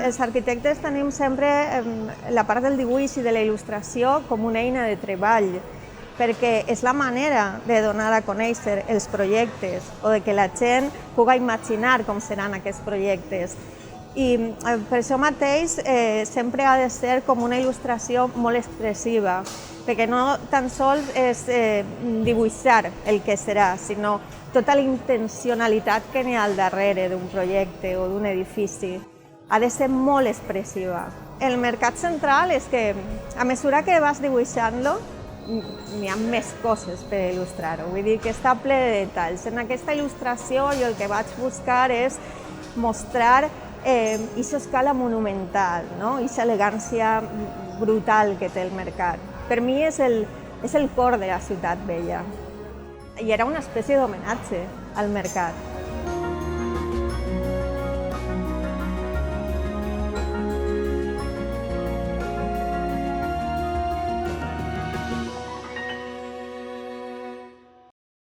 els arquitectes tenim sempre la part del dibuix i de la il·lustració com una eina de treball, perquè és la manera de donar a conèixer els projectes o de que la gent pugui imaginar com seran aquests projectes. I per això mateix sempre ha de ser com una il·lustració molt expressiva, perquè no tan sols és dibuixar el que serà, sinó tota la intencionalitat que n'hi ha al darrere d'un projecte o d'un edifici. Ha de ser molt expressiva. El mercat central és que a mesura que vas dibuixant-lo, n'hi ha més coses per il·lustrar-ho, vull dir que està ple de detalls. En aquesta il·lustració jo el que vaig buscar és mostrar aquesta escala monumental, no? Aquesta elegància brutal que té el mercat. Per mi és el cor de la ciutat vella i era una espècie d'homenatge al mercat.